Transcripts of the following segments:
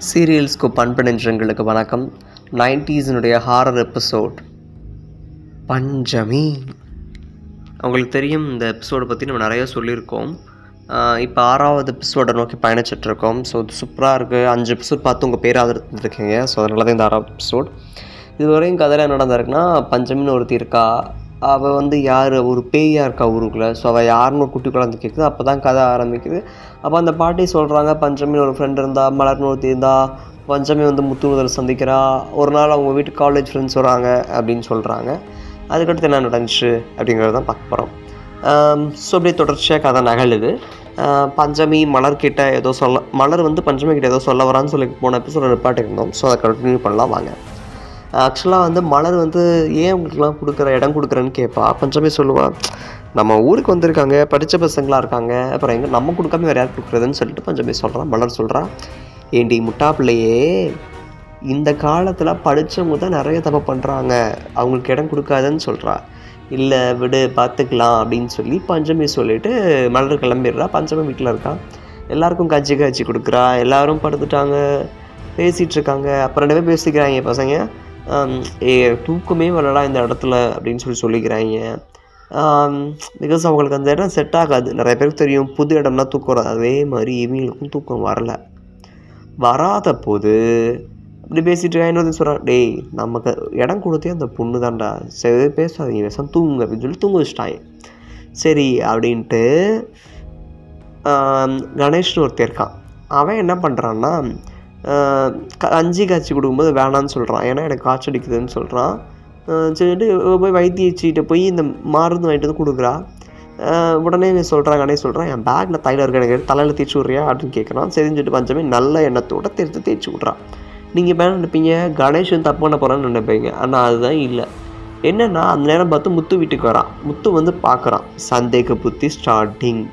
சீரியல்ஸ்க்கு பண்பு நெஞ்சங்களுக்கு வணக்கம். 90s ஹாரர் எபிசோட் பஞ்சமி. உங்களுக்கு தெரியும், இந்த எபிசோடை பற்றி நம்ம நிறைய சொல்லியிருக்கோம். இப்போ 6வது எபிசோடை நோக்கி பயணிச்சிட்ருக்கோம். ஸோ இது சூப்பராக இருக்குது. 5 எபிசோட் பார்த்து உங்கள் பேர் ஆதரித்துருக்கீங்க. ஸோ அதனால தான் இந்த 6வது எபிசோட். இதுவரையும் கதையில் என்ன நடந்திருக்குன்னா, பஞ்சமின்னு ஒருத்தி இருக்கா. அவள் யார், ஒரு பேயாக இருக்கா ஊருக்குள்ளே. ஸோ அவள் யாருன்னு ஒரு குட்டி குழந்தை கேட்குது. அப்போ தான் கதை ஆரம்பிக்குது. அப்போ அந்த பாட்டி சொல்கிறாங்க, பஞ்சமின்னு ஒரு ஃப்ரெண்ட் இருந்தா, மலர்னு ஒருத்தி இருந்தா, பஞ்சமி முத்து முதல் சந்திக்கிறா, ஒரு நாள் அவங்க வீட்டுக்கு காலேஜ் ஃப்ரெண்ட்ஸ் வராங்க அப்படின்னு சொல்கிறாங்க. அதுக்கடுத்து என்ன நடந்துச்சு அப்படிங்கிறது தான் பார்க்க போகிறோம். ஸோ அப்படியே தொடர்ச்சியாக கதை நகழுது. பஞ்சமி மலர்கிட்ட ஏதோ மலர் பஞ்சமி கிட்ட ஏதோ சொல்ல வரான்னு சொல்லி போன எபிசோட நிப்பாட்டிருந்தோம். ஸோ அதை கண்டினியூ பண்ணலாம் வாங்க. ஆக்சுவலாக மலர் ஏன் உங்களுக்குலாம் இடம் கொடுக்குறேன்னு கேட்பா. பஞ்சமி சொல்லுவாள், நம்ம ஊருக்கு வந்திருக்காங்க, படித்த பசங்களாக இருக்காங்க, அப்புறம் எங்கே நம்ம கொடுக்காம வேறு யார் கொடுக்குறதுன்னு சொல்லிட்டு பஞ்சமி சொல்கிறான். மலர் சொல்கிறான், ஏண்டி முட்டா பிள்ளையே, இந்த காலத்தில் படித்தவங்க தான் நிறைய தப்பு பண்ணுறாங்க, அவங்களுக்கு இடம் கொடுக்காதுன்னு சொல்கிறா. இல்லை விடு பார்த்துக்கலாம் அப்படின்னு சொல்லி பஞ்சமி சொல்லிவிட்டு மலர் கிளம்பிடுறா. பஞ்சமி வீட்டில் இருக்கா. எல்லாருக்கும் காய்ச்சி கொடுக்குறா. எல்லோரும் படுத்துட்டாங்க, பேசிகிட்ருக்காங்க. அப்புறம் 2 பேர் பேசிக்கிறாங்க பசங்க. தூக்கமே வரலடா இந்த இடத்துல அப்படின்னு சொல்லிக்கிறாங்க. பிகாஸ் அவங்களுக்கு அந்த இடம் செட் ஆகாது. நிறைய பேருக்கு தெரியும், புது இடம்னா தூக்கம் வராது. அதே மாதிரி இவங்களுக்கும் தூக்கம் வரலை. வராத போது அப்படி பேசிகிட்டு இருக்கா. இன்னொரு சொல்கிறான், டேய் நமக்கு இடம் கொடுத்தே அந்த பொண்ணு தான்டா, சரி பேசாதீங்க, விஷம் தூங்குங்க அப்படின்னு சொல்லி தூங்க வச்சுட்டாங்க. சரி அப்படின்ட்டு கணேஷ்னு ஒருத்தர் இருக்கான். அவன் என்ன பண்ணுறான்னா, கஞ்சி காய்ச்சி கொடுக்கும்போது வேணான்னு சொல்கிறான். ஏன்னா எனக்கு காய்ச்சி அடிக்குதுன்னு சொல்கிறான். சொல்லிட்டு போய் வைத்தியச்சிகிட்ட போய் இந்த மருந்து வாங்கிட்டு கொடுக்குறா. உடனே சொல்கிறான், கணேஷ் சொல்கிறான், என் பேக்கில் தைலம் இருக்கு, எனக்கு தலையில் தேய்ச்சி விட்றியா அப்படின்னு கேட்குறான். சரிஞ்சுட்டு பஞ்சமே நல்ல எண்ணத்தோடு தேய்ச்சி விட்றான். நீங்கள் மேலே நினைப்பீங்க கணேஷ் தப்பு பண்ண போகிறான்னு நினைப்பீங்க. ஆனால் அதுதான் இல்லை. என்னென்னா அந்த நேரம் பார்த்து முத்து வீட்டுக்கு வரான். முத்து பார்க்குறான். சந்தேக புத்தி ஸ்டார்டிங்.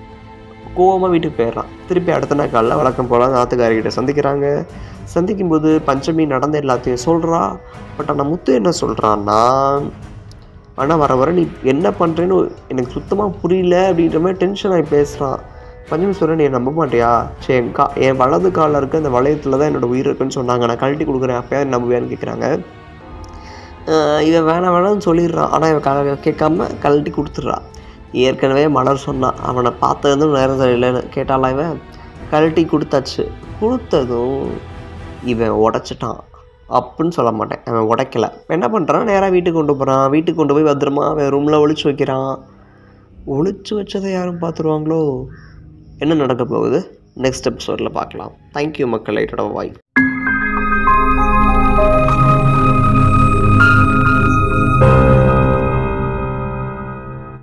கோவமாக வீட்டுக்கு போயிடுறான். திருப்பி அடுத்த நாள் காலைல வழக்கம் போல் நாத்துக்காரிகிட்ட சந்திக்கிறாங்க. சந்திக்கும்போது பஞ்சமி நடந்த எல்லாத்தையும் சொல்கிறா. பட் ஆனால் முத்து என்ன சொல்கிறான்னா, ஆனால் வர வர நீ என்ன பண்ணுறேன்னு எனக்கு சுத்தமாக புரியல அப்படின்ற மாதிரி டென்ஷன் ஆகி பேசுகிறான். பஞ்சமி சொல்கிறேன், நீ நம்ப மாட்டியா? சரி என் வலது காலில் இருக்க அந்த வளையத்தில் தான் என்னோடய உயிர் இருக்குன்னு சொன்னாங்க, நான் கழட்டி கொடுக்குறேன், அப்போ நம்புவேன்னு கேட்குறாங்க. இவன் வேணாம்னு சொல்லிடுறான். ஆனால் இவன் கேட்காம கழட்டி கொடுத்துட்றா. ஏற்கனவே மலர் சொன்னான், அவனை பார்த்தது நேரம் சரியில்லைன்னு. கேட்டாலாம் இவன் கழட்டி கொடுத்தாச்சு. கொடுத்ததும் இவன் உடச்சிட்டான் அப்படின்னு சொல்ல மாட்டேன், அவன் உடைக்கலை. என்ன பண்ணுறான், நேராக வீட்டுக்கு கொண்டு போகிறான். வீட்டுக்கு கொண்டு போய் பத்திரமா அவன் ரூமில் ஒளிச்சு வைக்கிறான். ஒளிச்சு வச்சதை யாரும் பார்த்துருவாங்களோ? என்ன நடக்க போகுது நெக்ஸ்ட் எபிசோடில் பார்க்கலாம். தேங்க்யூ மக்கள். லைட்டோட வாய்.